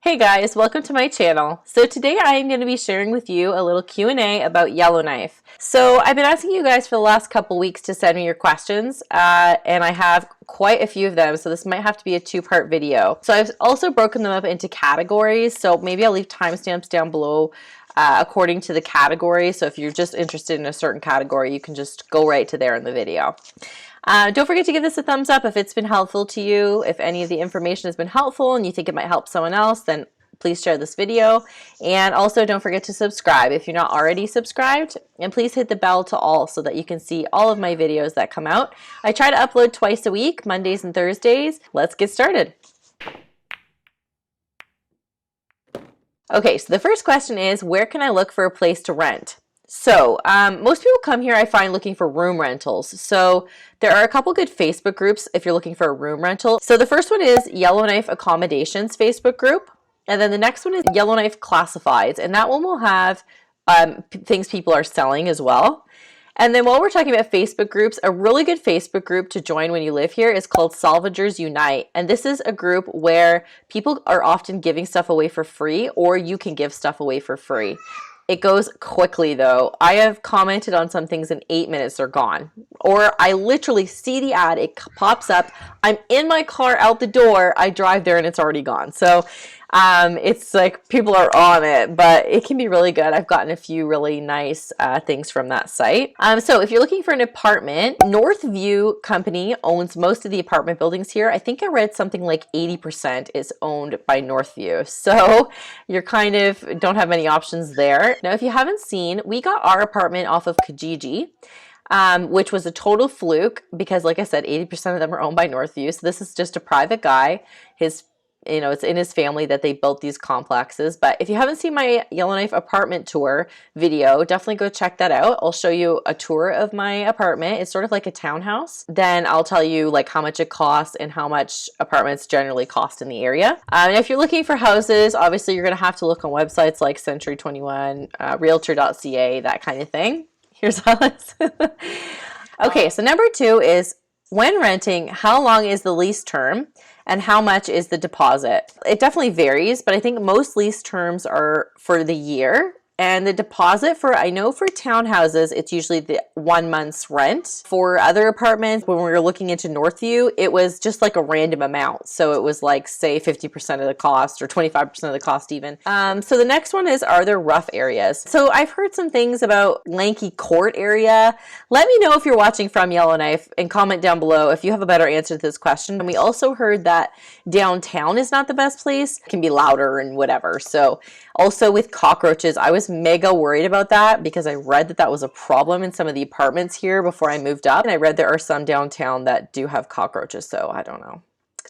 Hey guys, welcome to my channel. So today I am going to be sharing with you a little Q&A about Yellowknife. So I've been asking you guys for the last couple weeks to send me your questions, and I have quite a few of them, so this might have to be a two-part video. So I've also broken them up into categories, so maybe I'll leave timestamps down below according to the category. So if you're just interested in a certain category, you can just go right to there in the video. Don't forget to give this a thumbs up if it's been helpful to you. If any of the information has been helpful and you think it might help someone else, then please share this video. And also don't forget to subscribe if you're not already subscribed. And please hit the bell to all so that you can see all of my videos that come out. I try to upload twice a week, Mondays and Thursdays. Let's get started. Okay, so the first question is, where can I look for a place to rent? So most people come here, I find, looking for room rentals. So there are a couple good Facebook groups if you're looking for a room rental. So the first one is Yellowknife Accommodations Facebook group. And then the next one is Yellowknife Classifieds. And that one will have things people are selling as well. And then while we're talking about Facebook groups, a really good Facebook group to join when you live here is called Salvagers Unite. And this is a group where people are often giving stuff away for free, or you can give stuff away for free. It goes quickly though. I have commented on some things in 8 minutes, they're gone. Or I literally see the ad, it pops up, I'm in my car out the door, I drive there and it's already gone. So it's like people are on it, but it can be really good. I've gotten a few really nice things from that site. So if you're looking for an apartment, Northview Company owns most of the apartment buildings here. I think I read something like 80% is owned by Northview. So you're kind of don't have many options there. Now, if you haven't seen, we got our apartment off of Kijiji. Which was a total fluke because, like I said, 80% of them are owned by Northview. So this is just a private guy. It's in his family that they built these complexes. But if you haven't seen my Yellowknife apartment tour video, definitely go check that out. I'll show you a tour of my apartment. It's sort of like a townhouse. Then I'll tell you like how much it costs and how much apartments generally cost in the area. And if you're looking for houses, obviously you're going to have to look on websites like Century 21, Realtor.ca, that kind of thing. Here's Alice. Okay, so number 2 is, when renting, how long is the lease term and how much is the deposit? It definitely varies, but I think most lease terms are for the year. And the deposit I know for townhouses, it's usually the 1 month's rent. For other apartments, when we were looking into Northview, it was just like a random amount. So it was like, say, 50% of the cost or 25% of the cost even. So the next one is, are there rough areas? So I've heard some things about Lanky Court area. Let me know if you're watching from Yellowknife and comment down below if you have a better answer to this question. And we also heard that downtown is not the best place. It can be louder and whatever. So also with cockroaches, I was mega worried about that because I read that that was a problem in some of the apartments here before I moved up. And I read there are some downtown that do have cockroaches, so I don't know.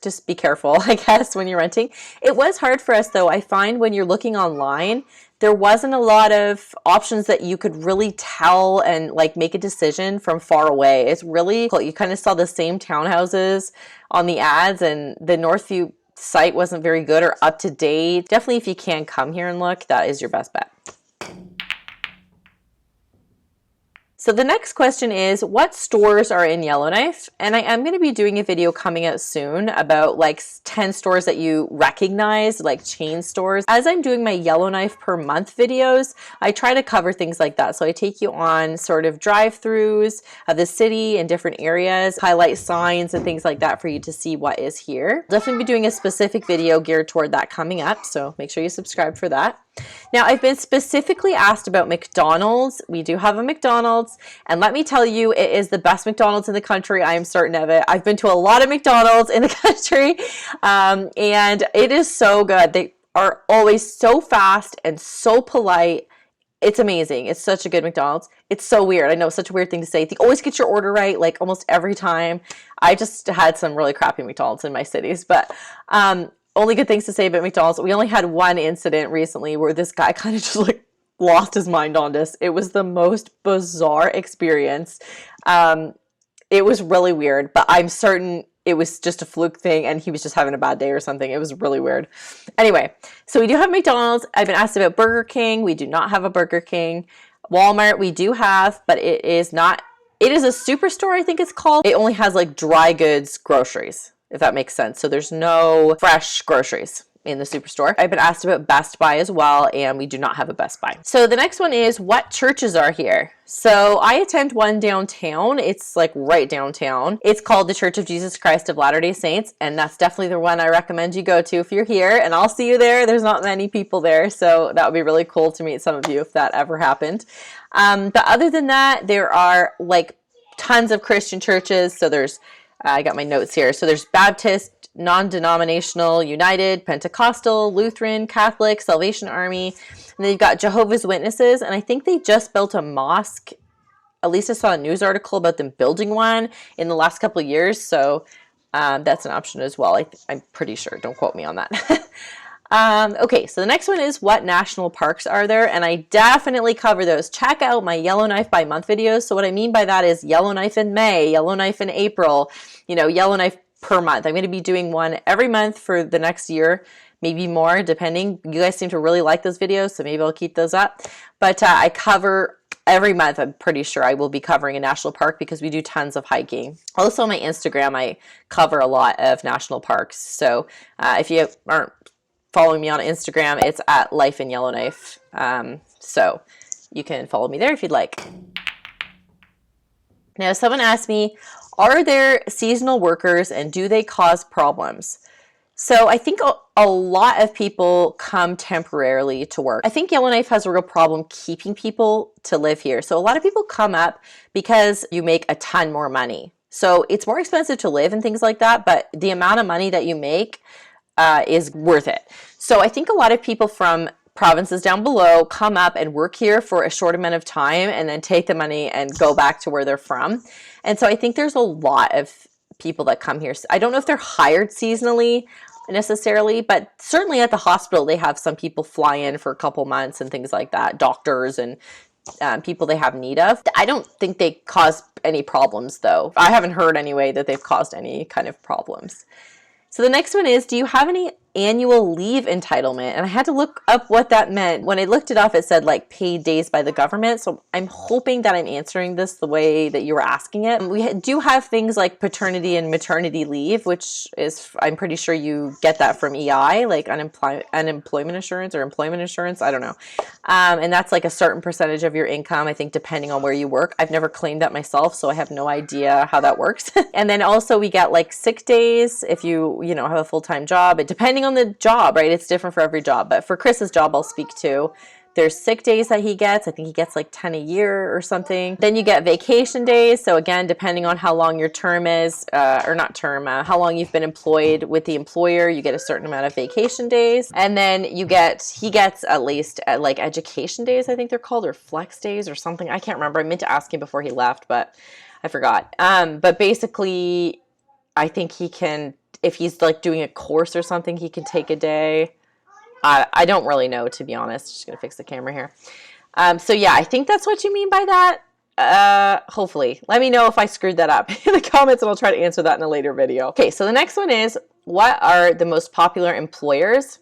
Just be careful, I guess, when you're renting. It was hard for us though. I find when you're looking online, there wasn't a lot of options that you could really tell and like make a decision from far away. It's really cool. You kind of saw the same townhouses on the ads, and the Northview site wasn't very good or up to date. Definitely, if you can come here and look, that is your best bet. So the next question is, what stores are in Yellowknife? And I am going to be doing a video coming out soon about like 10 stores that you recognize, like chain stores. As I'm doing my Yellowknife per month videos, I try to cover things like that. So I take you on sort of drive-throughs of the city and different areas, highlight signs and things like that for you to see what is here. Definitely be doing a specific video geared toward that coming up. So make sure you subscribe for that. Now, I've been specifically asked about McDonald's. We do have a McDonald's, and let me tell you, it is the best McDonald's in the country. I am certain of it. I've been to a lot of McDonald's in the country, and it is so good. They are always so fast and so polite. It's amazing. It's such a good McDonald's. It's so weird. I know it's such a weird thing to say. They always get your order right, like almost every time. I just had some really crappy McDonald's in my cities, but only good things to say about McDonald's. We only had one incident recently where this guy kind of just like lost his mind on us. It was the most bizarre experience. It was really weird, but I'm certain it was just a fluke thing and he was just having a bad day or something. It was really weird. Anyway, so we do have McDonald's. I've been asked about Burger King. We do not have a Burger King. Walmart we do have, but it is not. It is a superstore, I think it's called. It only has like dry goods groceries, if that makes sense. So there's no fresh groceries. in the Superstore. I've been asked about Best Buy as well, and we do not have a Best Buy. So the next one is, what churches are here? So I attend one downtown. It's like right downtown. It's called the Church of Jesus Christ of Latter-day Saints, and that's definitely the one I recommend you go to if you're here, and I'll see you there. There's not many people there, so that would be really cool to meet some of you if that ever happened. But other than that, there are like tons of Christian churches. So there's, I got my notes here. So there's Baptist, non-denominational, United, Pentecostal, Lutheran, Catholic, Salvation Army, and then you've got Jehovah's Witnesses, and I think they just built a mosque. At least I saw a news article about them building one in the last couple of years, so that's an option as well. I'm pretty sure. Don't quote me on that. Okay, so the next one is, what national parks are there? And I definitely cover those. Check out my Yellowknife by month videos. So what I mean by that is Yellowknife in May, Yellowknife in April, Yellowknife per month. I'm going to be doing one every month for the next year, maybe more, depending. You guys seem to really like those videos, so maybe I'll keep those up. But I cover every month. I'm pretty sure I will be covering a national park because we do tons of hiking. Also on my Instagram, I cover a lot of national parks. So if you aren't following me on Instagram, it's at Life in Yellowknife. So you can follow me there if you'd like. Now, someone asked me, are there seasonal workers and do they cause problems? So I think a lot of people come temporarily to work. I think Yellowknife has a real problem keeping people to live here. So a lot of people come up because you make a ton more money. So it's more expensive to live and things like that, but the amount of money that you make is worth it. So I think a lot of people from provinces down below come up and work here for a short amount of time and then take the money and go back to where they're from. And so I think there's a lot of people that come here. I don't know if they're hired seasonally necessarily, but certainly at the hospital they have some people fly in for a couple months and things like that, doctors and people they have need of. I don't think they cause any problems though. I haven't heard anyway that they've caused any kind of problems. So the next one is, do you have any annual leave entitlement? And I had to look up what that meant. When I looked it up, it said like paid days by the government. So I'm hoping that I'm answering this the way that you were asking it. We do have things like paternity and maternity leave, which is, I'm pretty sure you get that from EI, like unemployment insurance or employment insurance. I don't know. And that's like a certain percentage of your income, I think, depending on where you work. I've never claimed that myself, so I have no idea how that works. And then also we get like sick days if you have a full-time job. Depending on the job, right? It's different for every job. But for Chris's job, I'll speak to, there's sick days that he gets. I think he gets like 10 a year or something. Then you get vacation days. So again, depending on how long your term is, or not term, how long you've been employed with the employer, you get a certain amount of vacation days. And then he gets at least like education days, I think they're called, or flex days or something. I can't remember. I meant to ask him before he left, but I forgot. But basically, I think he can, if he's like doing a course or something, he can take a day. I don't really know, to be honest. Just gonna fix the camera here. So yeah, I think that's what you mean by that. Hopefully. Let me know if I screwed that up in the comments and I'll try to answer that in a later video. Okay, so the next one is, what are the most popular employers?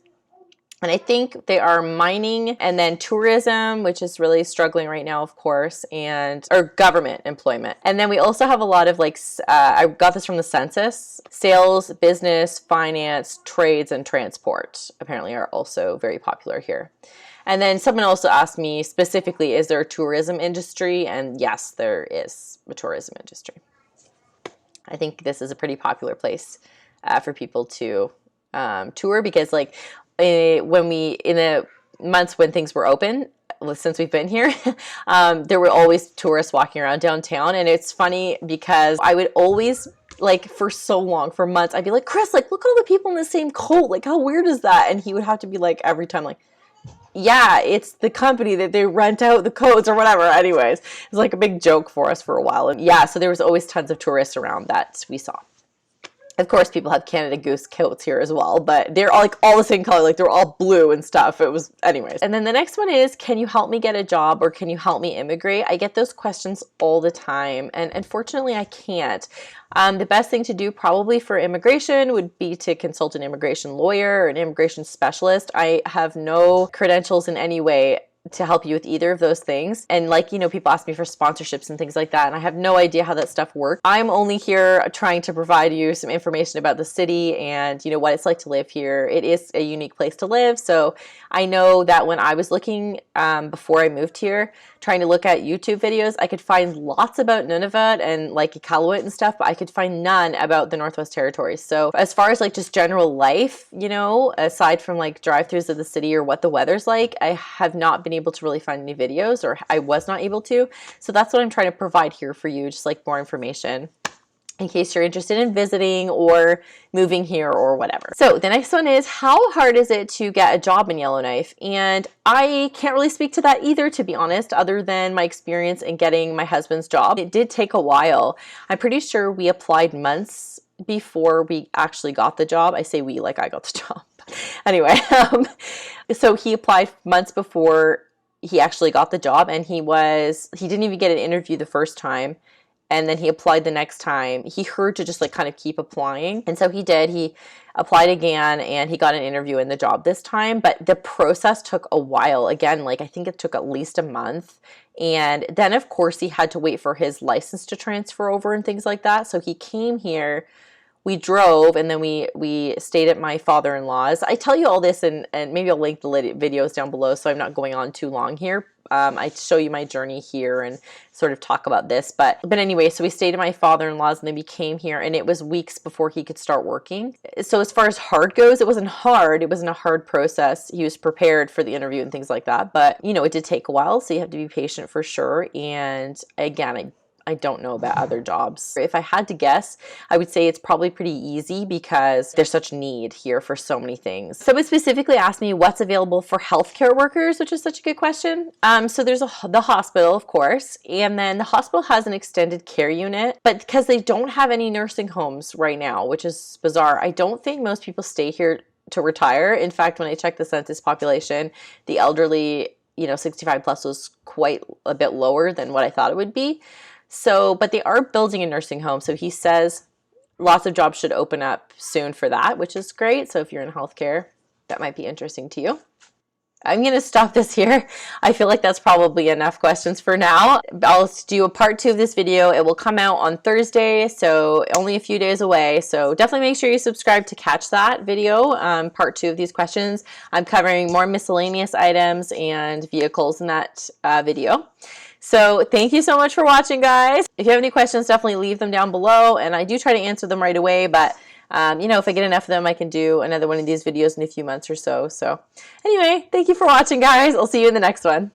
And I think they are mining and then tourism, which is really struggling right now, of course, or government employment. And then we also have a lot of like, I got this from the census, sales, business, finance, trades, and transport apparently are also very popular here. And then someone also asked me specifically, is there a tourism industry? And yes, there is a tourism industry. I think this is a pretty popular place for people to tour, because like, in the months when things were open, since we've been here, there were always tourists walking around downtown. And it's funny because I would always, like, for so long, for months, I'd be like, Chris, like, look at all the people in the same coat. Like, how weird is that? And he would have to be like, every time, like, yeah, it's the company that they rent out the coats or whatever. Anyways, it was like a big joke for us for a while. And yeah, so there was always tons of tourists around that we saw. Of course, people have Canada Goose coats here as well, but they're all, like, all the same color. Like, they're all blue and stuff. It was, anyways. And then the next one is, can you help me get a job, or can you help me immigrate? I get those questions all the time, and unfortunately, I can't. The best thing to do probably for immigration would be to consult an immigration lawyer or an immigration specialist. I have no credentials in any way to help you with either of those things. And like, you know, people ask me for sponsorships and things like that, and I have no idea how that stuff works. I'm only here trying to provide you some information about the city and, you know, what it's like to live here. It is a unique place to live. So I know that when I was looking before I moved here, trying to look at YouTube videos, I could find lots about Nunavut and like Iqaluit and stuff, but I could find none about the Northwest Territories. So as far as like just general life, you know, aside from like drive-throughs of the city or what the weather's like, I have not been able to really find any videos, or I was not able to. So that's what I'm trying to provide here for you, just like more information in case you're interested in visiting or moving here or whatever. So the next one is, how hard is it to get a job in Yellowknife? And I can't really speak to that either, to be honest, other than my experience in getting my husband's job. It did take a while. I'm pretty sure we applied months before we actually got the job. I say we, like I got the job. Anyway, so he applied months before he actually got the job, and he didn't even get an interview the first time. And then he applied the next time. He heard to just like kind of keep applying. And so he did. He applied again and he got an interview in the job this time. But the process took a while. Again, like I think it took at least a month. And then of course he had to wait for his license to transfer over and things like that. So he came here, we drove, and then we stayed at my father-in-law's. I tell you all this, and maybe I'll link the videos down below so I'm not going on too long here. I show you my journey here and sort of talk about this. But anyway, so we stayed at my father-in-law's and then we came here, and it was weeks before he could start working. So as far as hard goes, it wasn't hard. It wasn't a hard process. He was prepared for the interview and things like that. But, you know, it did take a while, so you have to be patient for sure. And again, I don't know about other jobs. If I had to guess, I would say it's probably pretty easy because there's such need here for so many things. Someone specifically asked me what's available for healthcare workers, which is such a good question. So there's the hospital, of course, and then the hospital has an extended care unit, but because they don't have any nursing homes right now, which is bizarre, I don't think most people stay here to retire. In fact, when I checked the census population, the elderly, you know, 65 plus was quite a bit lower than what I thought it would be. So, but they are building a nursing home. So he says lots of jobs should open up soon for that, which is great. So if you're in healthcare, that might be interesting to you. I'm going to stop this here. I feel like that's probably enough questions for now. I'll do a part 2 of this video. It will come out on Thursday, so only a few days away. So definitely make sure you subscribe to catch that video, part 2 of these questions. I'm covering more miscellaneous items and vehicles in that video. So thank you so much for watching, guys. If you have any questions, definitely leave them down below, and I do try to answer them right away, but you know, if I get enough of them, I can do another one of these videos in a few months or so. So anyway, thank you for watching, guys. I'll see you in the next one.